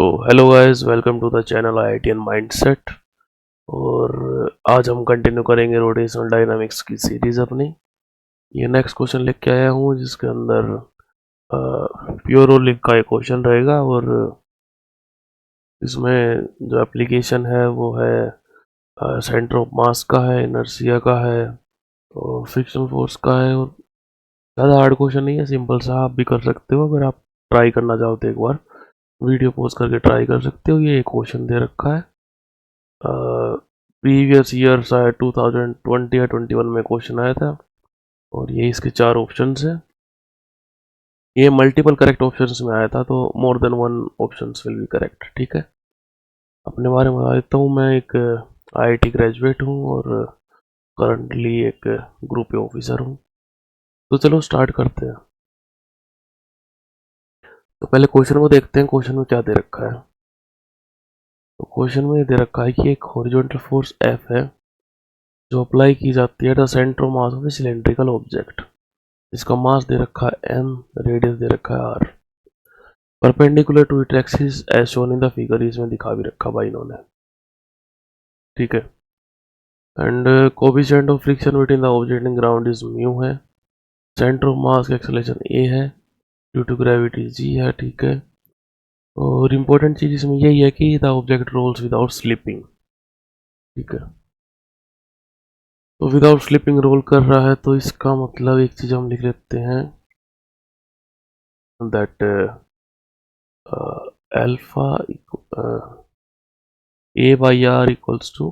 Hello guys, welcome to the channel IITN mindset. और आज हम कंटिन्यू करेंगे रोटेशनल डायनामिक्स की सीरीज अपनी। ये नेक्स्ट क्वेश्चन लेके आया हूँ जिसके अंदर प्योर रोलिंग का एक क्वेश्चन रहेगा। और इसमें जो एप्लीकेशन है वो है सेंटर ऑफ मास का है, इनर्शिया का है और फ्रिक्शनल फोर्स का है। और ज़्यादा हार्ड क्वेश्चन नहीं है, सिंपल सा, आप भी कर सकते हो। अगर आप ट्राई करना चाहो तो एक बार वीडियो पॉज करके ट्राई कर सकते हो। ये एक क्वेश्चन दे रखा है, प्रीवियस ईयर शायद 2020 या 21 में क्वेश्चन आया था। और ये इसके चार ऑप्शंस हैं। ये मल्टीपल करेक्ट ऑप्शंस में आया था, तो more than one options will be correct. ठीक है, अपने बारे में बता देता हूँ। मैं एक IIT ग्रेजुएट हूँ और करंटली एक ग्रुप ए ऑफिसर हूँ। तो चलो स्टार्ट करते हैं। तो पहले क्वेश्चन को देखते हैं, क्वेश्चन में क्या दे रखा है। तो क्वेश्चन में दे रखा है कि एक हॉरिजॉन्टल फोर्स F है जो अप्लाई की जाती है the centre of mass of A cylindrical object. इसका मास दे रखा है m, रेडियस दे रखा है r, perpendicular to it axis as shown in the figure. इसमें दिखा भी रखा भाई इन्होंने। ठीक है, and coefficient of friction between the object and ground is mu है। सेंटर ऑफ मास का एक्सेलरेशन a है, ड्यू टू ग्रेविटी g है। ठीक है, और इम्पोर्टेंट चीज इसमें यही है कि the object rolls without slipping. ठीक है, तो विदाउट स्लिपिंग रोल कर रहा है, तो इसका मतलब एक चीज हम लिख लेते हैं that alpha a by r equals to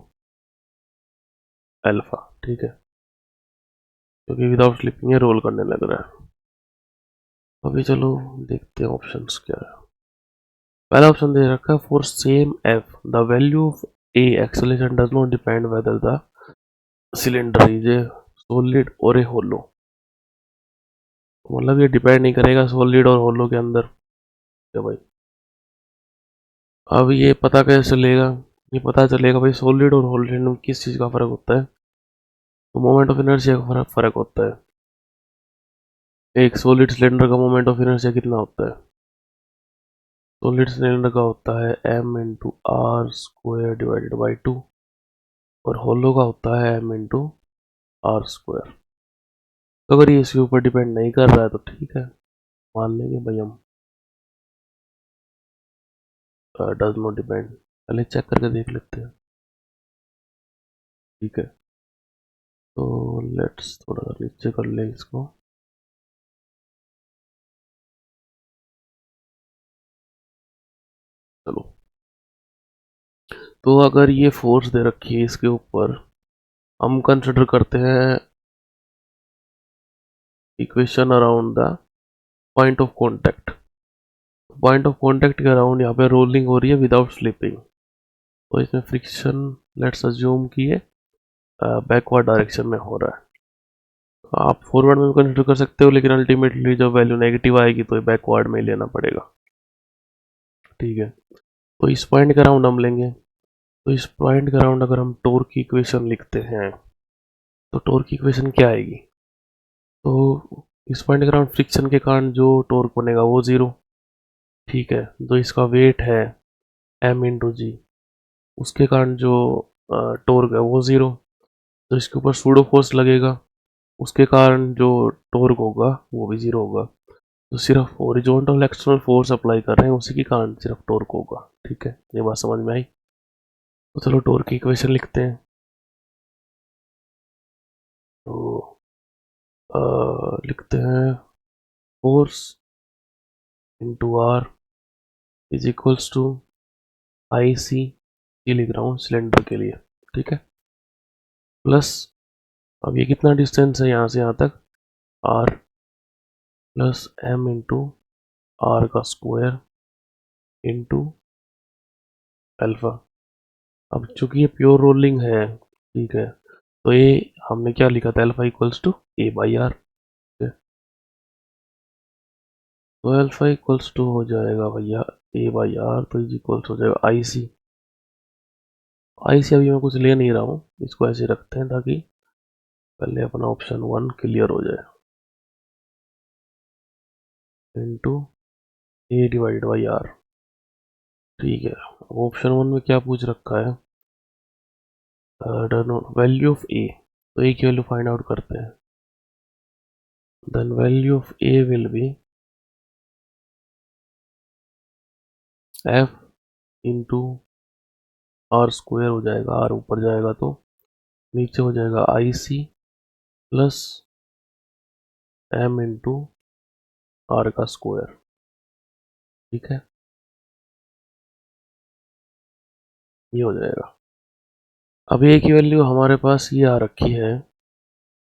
alpha. ठीक है, क्योंकि विदाउट स्लिपिंग ये रोल करने लग रहा है। अभी चलो देखते हैं ऑप्शंस क्या है। पहला ऑप्शन दे रखा है for same f the value of a acceleration does not depend whether the cylinder is a solid और ए होलो। मतलब ये डिपेंड नहीं करेगा सॉलिड और होलो के अंदर। क्या भाई, अब ये पता कैसे चलेगा? ये पता चलेगा भाई सॉलिड और होलो में किस चीज़ का फर्क होता है। तो मोमेंट ऑफ इनर्शिया का फर्क होता है। एक सॉलिड सिलेंडर का मोमेंट ऑफ इनर्शिया कितना होता है? सॉलिड सिलेंडर का होता है m into are square divided by 2, और होलो का होता है m इंटू आर स्क्वायर। तो अगर ये इसके ऊपर डिपेंड नहीं कर रहा है तो ठीक है, मान लेंगे भाई हम डज नॉट डिपेंड। पहले चेक करके देख लेते हैं। ठीक है, तो लेट्स थोड़ा सा नीचे कर ले इसको। चलो, तो अगर ये फोर्स दे रखी है इसके ऊपर, हम कंसिडर करते हैं equation around the point of contact. Point of contact के अराउंड यहाँ पे रोलिंग हो रही है विदाउट स्लिपिंग। तो इसमें फ्रिक्शन लेट्स अज्यूम कि ये बैकवर्ड डायरेक्शन में हो रहा है। तो आप फॉरवर्ड में भी कंसिडर कर सकते हो, लेकिन अल्टीमेटली जब वैल्यू नेगेटिव आएगी तो ये बैकवर्ड में ही लेना पड़ेगा। ठीक है, तो इस पॉइंट के अराउंड हम लेंगे। तो इस पॉइंट के अराउंड अगर हम टॉर्क की इक्वेशन लिखते हैं तो टॉर्क की इक्वेशन क्या आएगी? तो इस पॉइंट के अराउंड फ्रिक्शन के कारण जो टॉर्क बनेगा वो जीरो। ठीक है, जो इसका वेट है m इंटू जी, उसके कारण जो टॉर्क है वो जीरो। तो इसके ऊपर सूडो फोर्स लगेगा, उसके कारण जो टॉर्क होगा वो भी जीरो होगा। तो सिर्फ हॉरिजॉन्टल एक्सटर्नल फोर्स अप्लाई कर रहे हैं, उसी के कारण सिर्फ टॉर्क होगा। ठीक है, ये बात समझ में आई? तो चलो टॉर्क की इक्वेशन लिखते हैं। तो लिखते हैं force into R is equals to I C, ये लिख रहा हूँ सिलेंडर के लिए। ठीक है, प्लस अब ये कितना डिस्टेंस है यहाँ से यहाँ तक, r, plus m into are का स्क्वायर इंटू अल्फा। अब चूंकि ये प्योर रोलिंग है, ठीक है, तो ये हमने क्या लिखा था, alpha equals to a by r. तो अल्फा इक्वल्स टू हो जाएगा भैया a बाई आर, तो इज इक्वल्स हो जाएगा आई सी। आई सी अभी मैं कुछ ले नहीं रहा हूँ, इसको ऐसे रखते हैं ताकि पहले अपना ऑप्शन वन क्लियर हो जाए। Into a divide by r. ठीक है, ऑप्शन 1 में क्या पूछ रखा है, वैल्यू ऑफ ए, तो ए की वैल्यू फाइंड आउट करते हैं। Then value of A will be F into are square हो जाएगा, आर ऊपर जाएगा तो नीचे हो जाएगा I C plus M into are का स्क्वायर। ठीक है, ये हो जाएगा। अब ए की वैल्यू हमारे पास ये आ रखी है,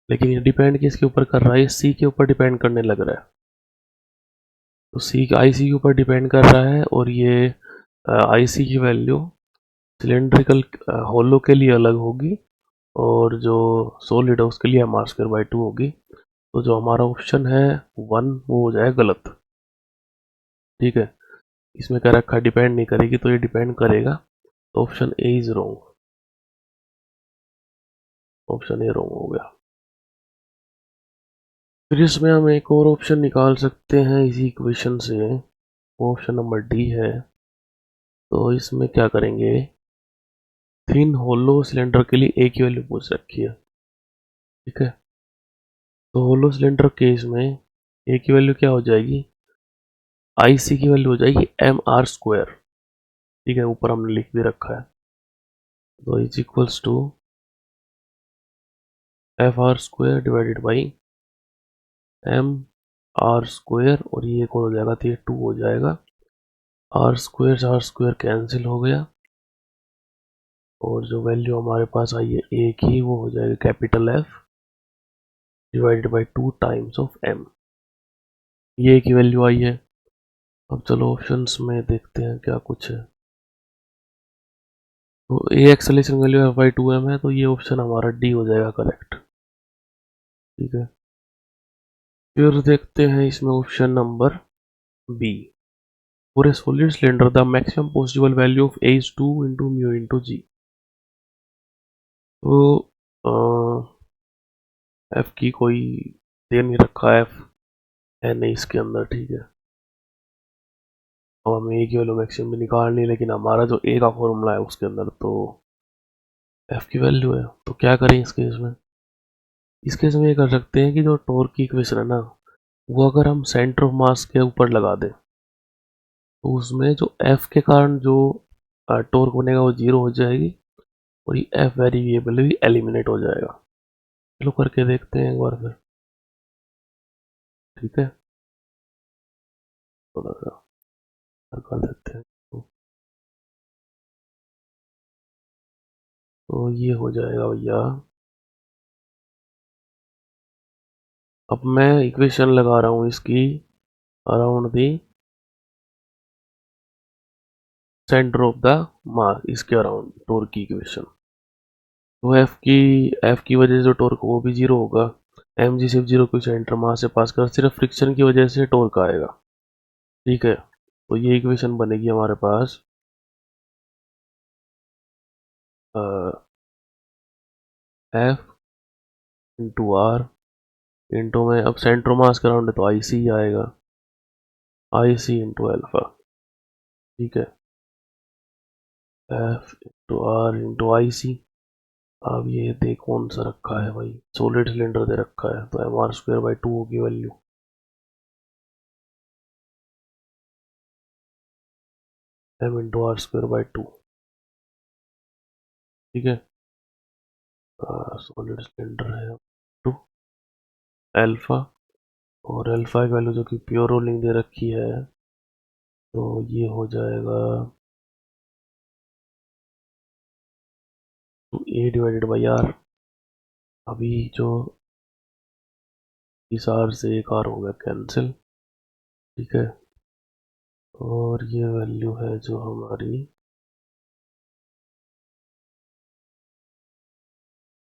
लेकिन ये डिपेंड किसके ऊपर कर रहा है, सी के ऊपर डिपेंड करने लग रहा है। तो सी आई सी के ऊपर डिपेंड कर रहा है, और ये आई सी की वैल्यू सिलेंड्रिकल होलो के लिए अलग होगी, और जो सॉलिड है उसके लिए एम आर स्क्वायर बाई 2 होगी। तो जो हमारा ऑप्शन है 1 वो हो जाए गलत। ठीक है, इसमें कह रखा डिपेंड नहीं करेगी, तो ये डिपेंड करेगा, तो option A is wrong. Option A wrong हो गया। फिर इसमें हम एक और ऑप्शन निकाल सकते हैं इसी इक्वेशन से, वो ऑप्शन नंबर डी है। तो इसमें क्या करेंगे, थिन होलो सिलेंडर के लिए ए की वैल्यू पूछ रखी है। ठीक है, तो होलो सिलेंडर केस में ए की वैल्यू क्या हो जाएगी, आई सी की वैल्यू हो जाएगी एम आर स्क्वायर। ठीक है, ऊपर हमने लिख भी रखा है, तो is equals to f r square divided by m r square, और ये कौन हो जाएगा, तो ये 2 हो जाएगा। आर स्क्वायर कैंसिल हो गया, और जो वैल्यू हमारे पास आई है ए की वो हो जाएगी capital f divided by 2 times of m. ये की वैल्यू आई है। अब चलो ऑप्शंस में देखते हैं क्या कुछ है। तो A acceleration value F by 2m है, तो ये ऑप्शन हमारा डी हो जाएगा करेक्ट। ठीक है, फिर देखते हैं इसमें option number B. For a solid cylinder the maximum possible value of A is 2 into mu into G. तो एफ की कोई दे नहीं रखा, एफ है नहीं इसके अंदर। ठीक है, अब हमें ए की वैल्यू मैक्सिमम भी निकालनी है, लेकिन हमारा जो ए का फॉर्मूला है उसके अंदर तो एफ की वैल्यू है। तो क्या करें इस केस में, इस केस में ये कर सकते हैं कि जो टॉर्क की इक्वेशन है ना, वो अगर हम सेंटर ऑफ मास के ऊपर लगा दें, तो उसमें जो एफ के कारण जो टॉर्क बनेगा वो 0 हो जाएगी, और ये एफ वेरिएबल भी एलिमिनेट हो जाएगा। चलो करके देखते हैं एक बार फिर। ठीक है, थोड़ा सा कर देते हैं, तो ये हो जाएगा भैया। अब मैं इक्वेशन लगा रहा हूँ इसकी around the centre of the mass, इसके अराउंड टॉर्क की इक्वेशन। तो एफ की वजह से जो टॉर्क वो भी 0 होगा, एम जी सिर्फ 0 को सेंटर मास से पास कर, सिर्फ फ्रिक्शन की वजह से टॉर्क आएगा। ठीक है, तो ये इक्वेशन बनेगी हमारे पास एफ इंटू आर इंटू में, अब सेंटर मास का राउंड है तो आई सी आएगा, आई सी इंटू एल्फा। ठीक है, एफ इंटू आर इंटू आई सी। अब ये दे कौन सा रखा है भाई, सॉलिड सिलेंडर दे रखा है, तो एम आर स्क्वायर बाई 2 होगी value, m into are square by 2। ठीक है, सॉलिड सिलेंडर है टू एल्फा, और एल्फा की वैल्यू जो कि प्योर रोलिंग दे रखी है, तो ये हो जाएगा ए डिवाइडेड बाई आर। अभी जो इस आर से एक आर हो गया कैंसिल। ठीक है, और ये वैल्यू है जो हमारी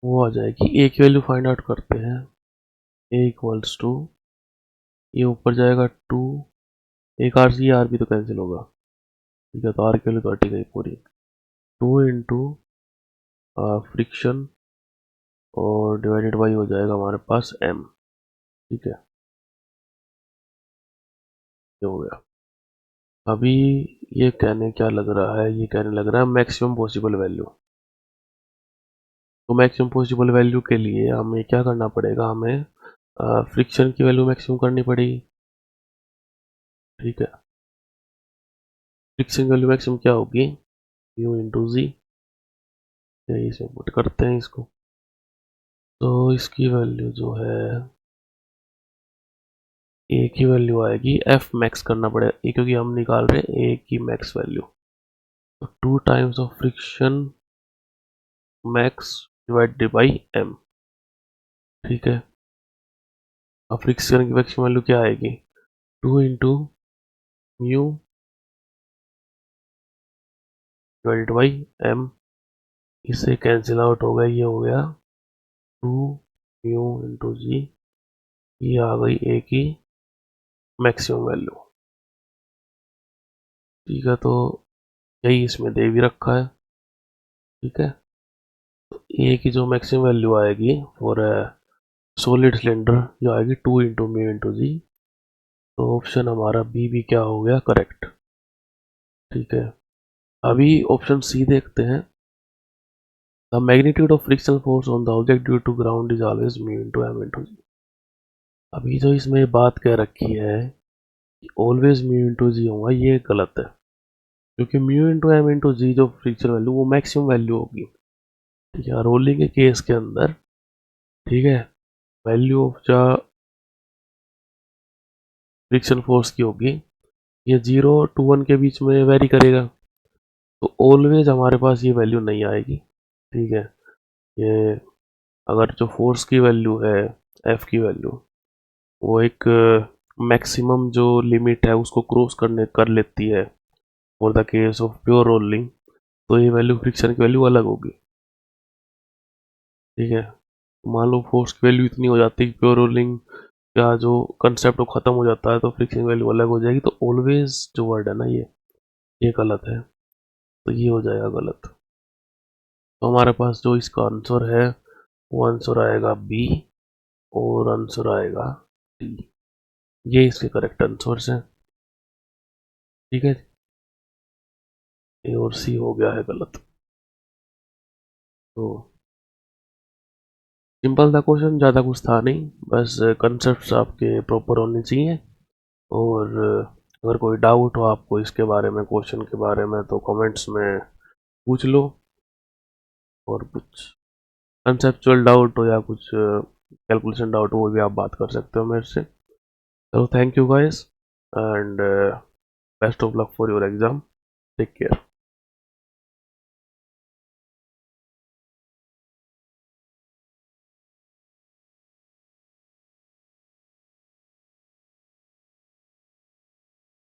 वो आ जाएगी, ए की वैल्यू फाइंड आउट करते हैं, ए इक्वल्स टू, ये ऊपर जाएगा 2, एक आर सी आर भी तो कैंसिल होगा। ठीक है, तो आर की वैल्यू तो हटी गई पूरी, 2 इंटू फ्रिक्शन और डिवाइडेड बाई हो जाएगा हमारे पास एम। ठीक है, ये हो गया। अभी ये कहने क्या लग रहा है, ये कहने लग रहा है मैक्सिमम पॉसिबल वैल्यू। तो मैक्सिमम पॉसिबल वैल्यू के लिए हमें क्या करना पड़ेगा, हमें फ्रिक्शन की वैल्यू मैक्सिमम करनी पड़ेगी। ठीक है, फ्रिक्शन की वैल्यू मैक्सिमम क्या होगी, म्यू इंटू जी। इसमें पुट करते हैं इसको, तो इसकी वैल्यू जो है ए की वैल्यू आएगी, एफ मैक्स करना पड़ेगा ए, क्योंकि हम निकाल रहे हैं ए की मैक्स वैल्यू। तो 2 times of friction max divided by m. ठीक है, अब फ्रिक्शन की मैक्सिमम वैल्यू क्या आएगी, 2 into mu divided by m. इससे कैंसिल आउट हो गया, ये हो गया 2 म्यू इंटू जी, ये आ गई ए की मैक्सिमम वैल्यू। ठीक है, तो यही इसमें दे भी रखा है। ठीक है, तो ए की जो मैक्सिमम वैल्यू आएगी फॉर सॉलिड सिलेंडर, जो आएगी 2 इंटू म्यू इंटू जी। तो ऑप्शन हमारा बी भी क्या हो गया, करेक्ट। ठीक है, अभी ऑप्शन सी देखते हैं। The magnitude of frictional force on the object due to ground is always mu into M into G. अभी जो इसमें बात कह रखी है कि ऑलवेज म्यू इंटू जी होगा, ये गलत है, क्योंकि म्यू इंटू एम इंटू जी जो फ्रिक्शन वैल्यू वो मैक्सिमम वैल्यू होगी। ठीक है, रोलिंग के केस के अंदर, ठीक है, value of the friction force की होगी, ये 0 to 1 के बीच में वेरी करेगा, तो ऑलवेज हमारे पास ये वैल्यू नहीं आएगी। ठीक है, ये अगर जो फोर्स की वैल्यू है, एफ की वैल्यू, वो एक मैक्सिमम जो लिमिट है उसको क्रॉस करने कर लेती है for the case of pure rolling, तो ये वैल्यू फ्रिक्शन की वैल्यू अलग होगी। ठीक है, मान लो फोर्स की वैल्यू इतनी हो जाती है कि प्योर रोलिंग का जो कंसेप्ट वो खत्म हो जाता है, तो फ्रिक्शन वैल्यू अलग हो जाएगी। तो ऑलवेज जो वर्ड है ना, ये गलत है, तो ये हो जाएगा गलत। तो हमारे पास जो इसका आंसर है वो आंसर आएगा बी, और आंसर आएगा डी। ये इसके करेक्ट आंसर्स हैं। ठीक है, ए और सी हो गया है गलत। तो सिंपल था क्वेश्चन, ज़्यादा कुछ था नहीं, बस कंसेप्ट आपके प्रॉपर होने चाहिए। और अगर कोई डाउट हो आपको इसके बारे में, क्वेश्चन के बारे में, तो कमेंट्स में पूछ लो। और कुछ कंसेप्चुअल डाउट हो या कुछ कैलकुलेशन डाउट हो, वो भी आप बात कर सकते हो मेरे से। चलो, thank you guys, and best of luck for your exam. Take care.